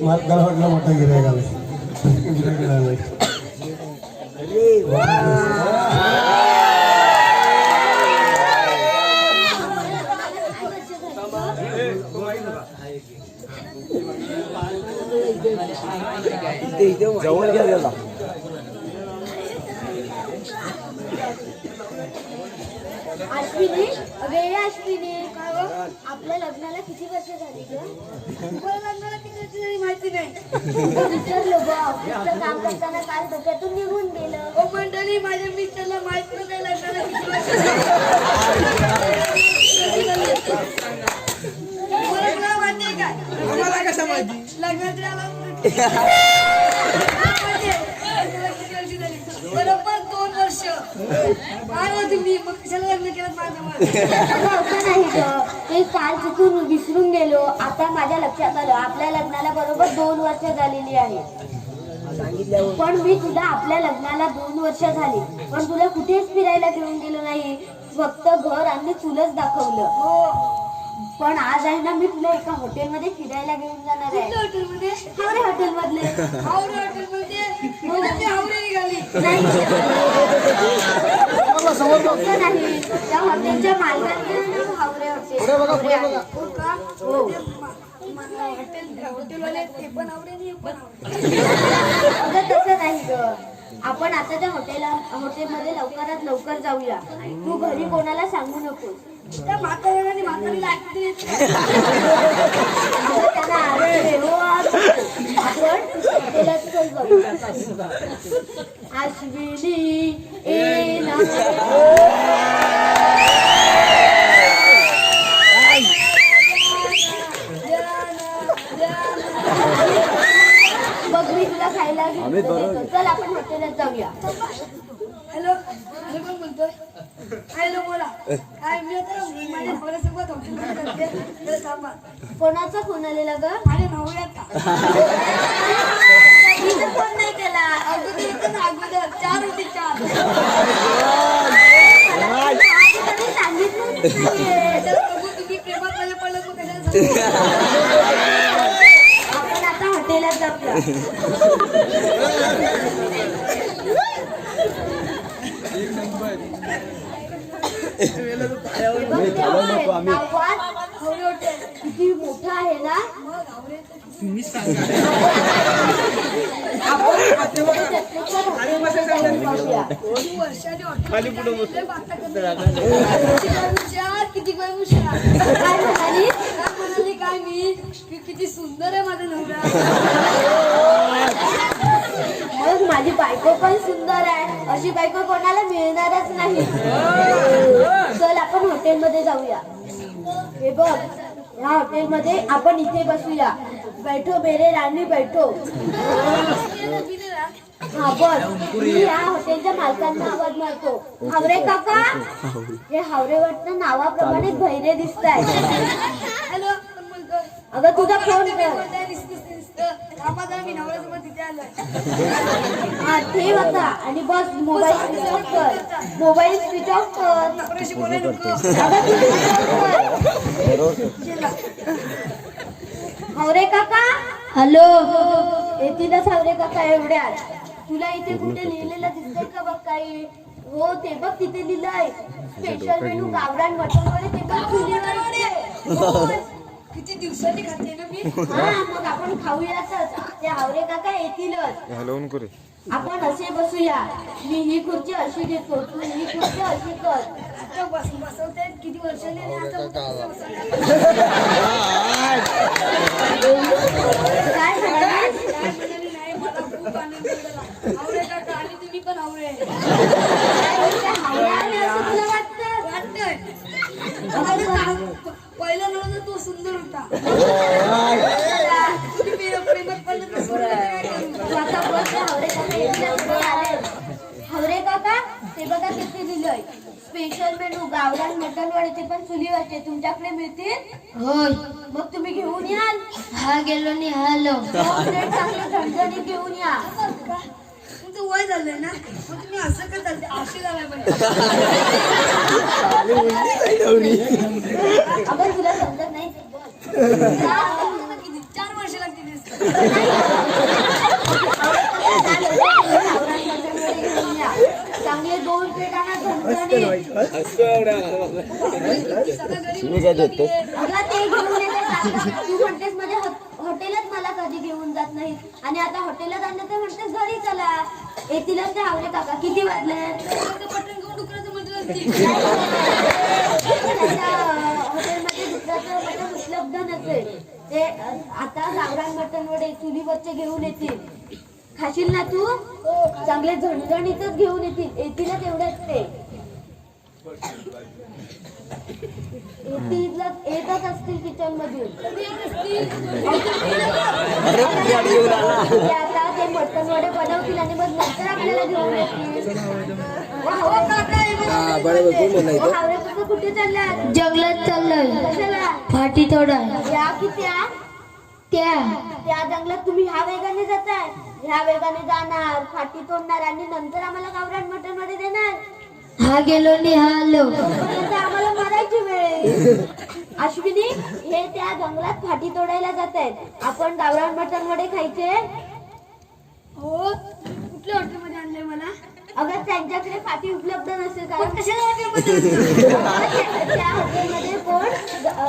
मला वाटलं मोठा गिरायक आलाय. जवळ घ्या त्याला. अश्विनी, अगे अश्विनी, आपल्या लग्नाला किती वर्ष झाली ग? लग्नाला किती वर्ष झाली माहिती नाही. विचारलं बघ, ऑफिसचं काम करताना काल डोक्यातून निघून गेलं. ओ मंडळी, माझ्या मिस्टरला माहिती नाही लग्नाला किती वर्ष माहितीये काय? आम्हाला कसं माहिती? लग्नात आला बरोबर 2 वर्ष. काय हो तुम्ही मग कशाला लग्न केलं नाही ग, ते काल चुकून विसरून गेलो. आता माझ्या लक्षात आलं आपल्या लग्नाला बरोबर 2 वर्ष झालेली आहे. पण मी तुला आपल्या लग्नाला 2 वर्ष झाली पण तुला कुठेच फिरायला घेऊन गेलो नाही. फक्त घर आणि चुलच दाखवलं. पण आज आहे ना, मी तुला एका हॉटेलमध्ये फिरायला घेऊन जाणार आहे. हॉटेलमध्ये? हावरे हॉटेल मधले. हावरे हॉटेल मध्ये हावरे निघाली नाही. नाही, त्या हॉटेलच्या मालकांचे नाव हावरे हॉटेल. हॉटेलवाले ते पण हावरे नाही तसं नाही ग. आपण आताच्या हॉटेलमध्ये लवकरात लवकर जाऊया. तू घरी कोणाला सांगू नकोस. त्या म्हाताऱ्याला आणि म्हातारीला ऐकते त्यांना आपण हॉटेलात जाऊया. अश्विनी ए बघ मी तुला खायला घेऊन चल आपण हॉटेलात जाऊया. हॅलो, कोण बोलतोय? हॅलो, बोला. काय मी आता माझ्या नवऱ्यासोबत हॉटेलमध्ये जाते. थांबा. कोणाचा फोन आलेला ग? माझ्या नवऱ्याचा. तिने फोन नाही केला. अगोदर 4 होते 4. सांगितलं तुम्ही प्रेमात माझ्या पडलं मग कशाला आपण आता हॉटेलात जाऊया. किती मोठं आहे ना. किती काय मी किती सुंदर आहे माझा नवरा. मग माझी बायको पण सुंदर आहे. अशी बायको कोणाला मिळणारच नाही. चल आपण हॉटेलमध्ये जाऊया. हे बघ, या हॉटेलमध्ये आपण इथे बसूया. बैठो मेरे राणी बैठो. हा बस, मी या हॉटेलच्या मालकांना आवाज मारतो. हावरे काका. हे हावरे वाटतं नावाप्रमाणे बहिरे दिसत आहे. हॅलो, अगं तुझा फोन कर. हा ठेव आता आणि बस. मोबाईल स्विच ऑफ कर. मोबाईल स्विच ऑफ कर. हावरे काका. हॅलो. येतीलच हावरे काका एवढ्यात. तुला इथे कुठे लिहिलेलं दिसतंय का बघ काही? हो ते बघ तिथे लिहिलंय स्पेशल मेनू गावरान मटण वडे. ते बघ चुलीवर. किती दिवसांनी खाते ना मी. हा मग आपण खाऊयातच. ते हावरे काका येतीलच. आपण असे बसूया. मी ही खुर्ची अशी घेतो, तू ही खुर्ची अशी कर. आता बसवते किती वर्षांनी. काय नाही, मला खूप आनंद झाला. हावरे काका आणि तुम्ही पण हावरे. तुला वाटतंय पहिला नवरा तो सुंदर होता. प्रेमात पडलं हावरे काका. ते बघा किती दिलंय स्पेशल मेनू गावरान मटण वडे. ते पण चुलीवरचे. तुमच्याकडे मिळतील? होय. मग तुम्ही घेऊन याल? हा गेलो नाही. हॅलो, चांगले झणझणीत घेऊन या. तुमचं वय झालंय ना, मग तुम्ही असं का चालते? असे झालाय पाहिजे. अगं तुला समजत नाही. किती 4 वर्ष लागतील चांगले 2 प्लेट आणा झणझणीत. तुम्ही काय देतोस? अगं ते घेऊन येते तू म्हणतेस माझ्या हॉटेलच मला कधी घेऊन जात नाही आणि आता हॉटेलला जाणं ते म्हणतेस घरी चला. येतीलच ते आवडे काका किती वाजले पटकन घेऊन डुकराचं म्हटलं हॉटेलमध्ये डुकराचं मटण उपलब्ध नसेल ते आता गावरान मटण वडे चुलीवरचे घेऊन येतील. खाशील ना तू चांगले झणझणीतच घेऊन येतीलच एवढंच ते येतच असतील किचन मधून आता ते मटण वडे बनवतील आणि मग नंतर आपल्याला घेऊन येतील. कुठे चाललात? जंगलात चाललोय. कशाला? फाटी तोडा. या की त्या जंगलात तुम्ही ह्या वेगाने जाताय? ह्या वेगाने जाणार फाटी तोडणार आणि नंतर आम्हाला गावरान मटण मध्ये देणार. हा गेलो नि हा आलो. तोपर्यंत आम्हाला मरायची वेळ. अश्विनी हे त्या जंगलात फाटी तोडायला जात आहेत. आपण गावरान मटण वडे खायचे. हो कुठल्या हॉटेलमध्ये आणलंय मला? अगं त्यांच्याकडे फाटी उपलब्ध नसेल कारण कशाला हॉटेलमध्ये त्या हॉटेलमध्ये कोण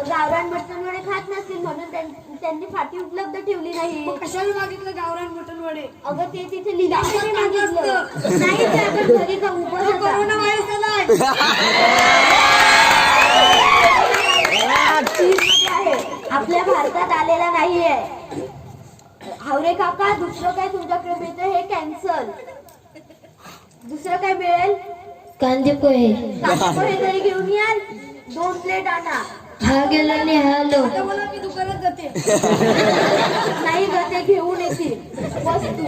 गावरान मटण वडे खात नसतील म्हणून त्यांनी फाटी उपलब्ध ठेवली नाही. कशाला मागितलं गावरान मटण वडे? अगं ते तिथे लिहिलं मागितलं नाही ते आपण घरी जाऊ कोरोना व्हायरस आहे आपल्या भारतात आलेला नाहीये. हावरे काका दुसरं काय तुमच्याकडे मिळतं हे कॅन्सल. दुसरं काय मिळेल? कांदे पोहे. कांदे पोहे तरी घेऊन याल. 2 प्लेट आणा. हा गेलो नि हा आलो. मला मी दुकानात जाते. नाही जाते घेऊन येतील. बस तू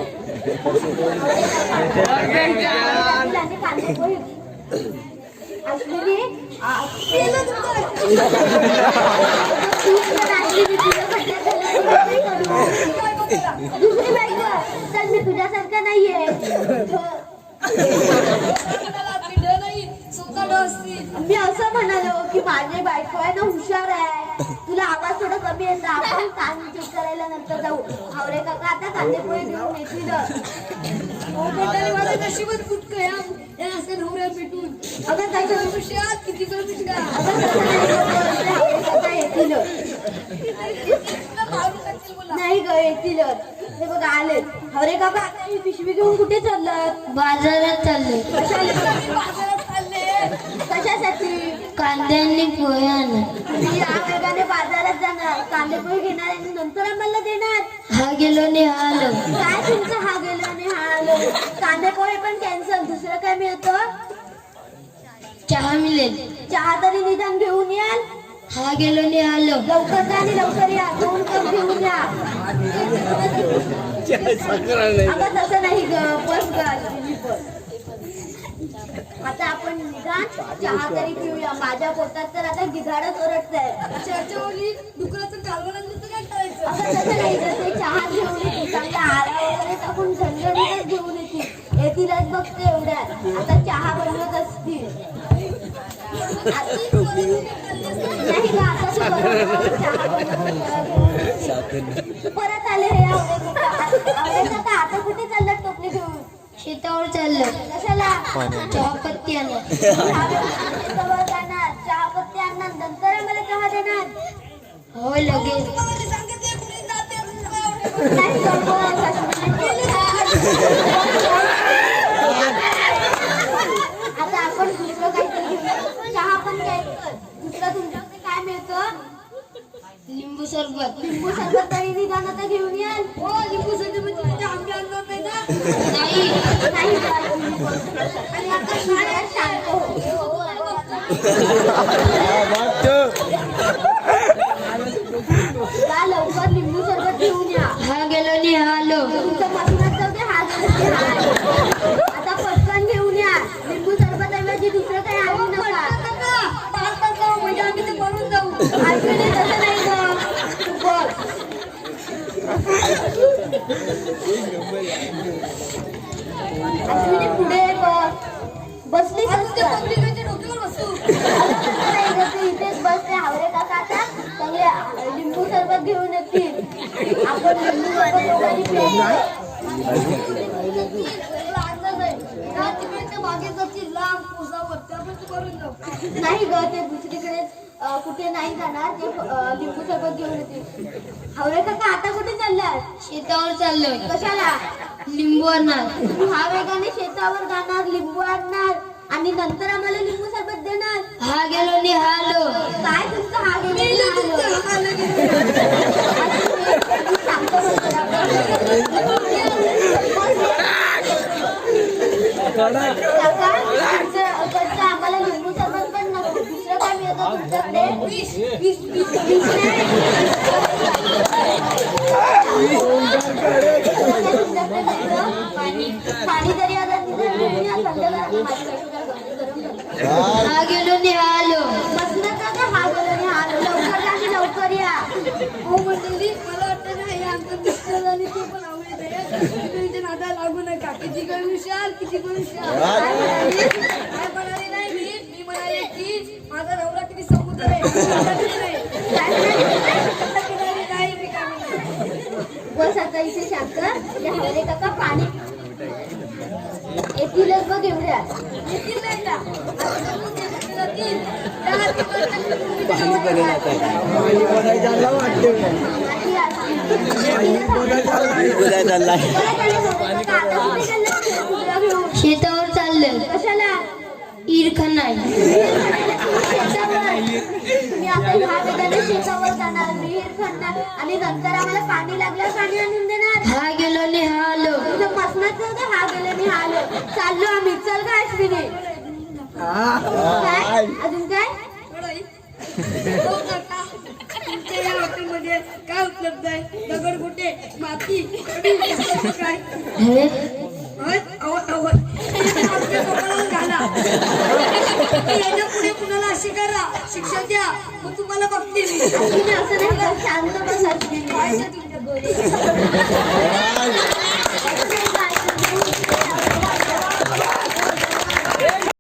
आणि कांदे पोहे. अश्विनी दुसरी बायको चल मी तुझ्यासारखा नाहीये. मी असं म्हणालो की माझी बायको आहे ना हुशार आहे. तुला आवाज थोडा कमी येतो. आपण कान चेक करायला नंतर जाऊ. हावरे काका आता कांदे पोहे घेऊन येतील. माझं नशीबच फुटकं या असं नवऱ्या भेटून. अगं त्याच्या किती येतील नाही ग येतीलच. हे बघा आले. अरे काका आता ही पिशवी घेऊन कुठे चाललात? बाजारात चाललोय. कशासाठी? कांद्यांनी पोहे आणा. तुम्ही या वेगाने बाजारात जाणार कांदे पोहे घेणार आणि नंतर आम्हाला देणार. हा गेलो नि हा आलो. काय तुमचं हा गेलो आणि हा आलो? कांदे पोहे पण कॅन्सल. दुसरं काय मिळतं? चहा मिळेल. चहा तरी निदान घेऊन याल. हा गेलो नि हा आलो. लवकर जा आणि लवकर या. 2 कप घेऊन या. अगं तसं नाही ग बस ग. आता आपण निदान चहा तरी पिऊया. माझ्या पोटात तर आता गिधाडच ओरडतंय. डुकराचं कालवण काय करायचं? असं तसं नाही ते चहा घेऊन येतील. चांगला आरा वगैरे टाकून झणझणीतच घेऊन येतीलच बघते एवढ्यात. आता चहा बनवत असतील. नाही का आता तू बरोबर चहा परत आले हे आवडे का आता कुठे चाललात टोपले घेऊन? शेतावर चाललोय. कशाला? चहा पत्ती आणा. शेतावर जाणार चहा पत्ती आणणार नंतर आम्हाला चहा देणार. हो लगेच. नाही आता आपण दुसरं काहीतरी घेऊया. चहा पण घ्यायचं. दुसरं तुमच्याकडे काय मिळतं? लिंबू सरबत. लिंबू सरबत तरी निदान आता घेऊन याल. हो लिंबू सरबत म्हणजे आंबे आणणार नाही ना? नाही नाही आणि आता शाळेत शांत हो. जा लवकर लिंबू सरबत घेऊन या. हा गेलो नि हा आलो. तुमचं मसूरात जाऊ दे. हा गेला हा आलो. आता पटकन घेऊन या. लिंबू सरबत ऐवजी दुसरं काही आणू नका. म्हणजे आम्ही ते बनवून जाऊ. अश्विनी तसं नाही ग. तू बस. अश्विनी पुढे बस. बसली डोक्यावर बसू. इथेच बसते हावरे काका आता चांगले लिंबू सरबत घेऊन येतील. आपण लिंबू सरबत दोघांनी प्यायचं. नाही ग ते दुसरीकडे कुठे नाही जाणार ते लिंबू सरबत घेऊन येतील. हवरे काका आता कुठे चाललात? शेतावर चाललोय. कशाला? लिंबू आणणार. तू हा वेगाने शेतावर जाणार, लिंबू आणणार आणि नंतर आम्हाला लिंबू सरबत देणार. हा गेलो निहालो. काय तुमचं हा गेलं आम्हाला लिंबू सरबत पण नको. दुसरं काय मिळतं तुमच्याकडे? पाणी जरी आता हा गेलो निहालो. बसलं का हा गेलं नाही आलो. लवकर जा आणि लवकर या. हो मंडळी, मला वाटतं ना हे आमचं मिस्टर आणि ते पण आवडत आहे. तुम्ही इथे नादा लागू नका. किती करून हुशार, किती करून हुशार. काय म्हणाले नाही मी म्हणाले की माझा नवरा किती समुद्र आहे. नाही मी काय म्हणाले. बस आता इथे शांत. हवरे काका पाणी येतीलच बघ एवढ्या. येतील नाही का? आता बघू ते कुठे जातील. शेतावर चाललोय. कशाला? इरखानाय. तुम्ही आता ह्या वेगाने शेतावर जाणार, विहीर खणणार आणि नंतर आम्हाला पाणी लागल्यावर पाणी आणून देणार. हा गेलो निहालो. तुझं मसनच नव्हतं हा गेलं मी आलो. चाललो आम्ही. चल काय अश्विनी? काय अजून काय? हो काका, तुमच्या या हॉटेलमध्ये काय उपलब्ध आहे? दगडगोटे, माती, काय हे आमच्या स्वतःला घाला. याच्या पुढे कुणाला अशी करा, शिक्षा द्या, मग तुम्हाला बघते मी. अश्विनी असं नाही का? शांत बस अश्विनी. काय ते तुमच्या गोष्टी?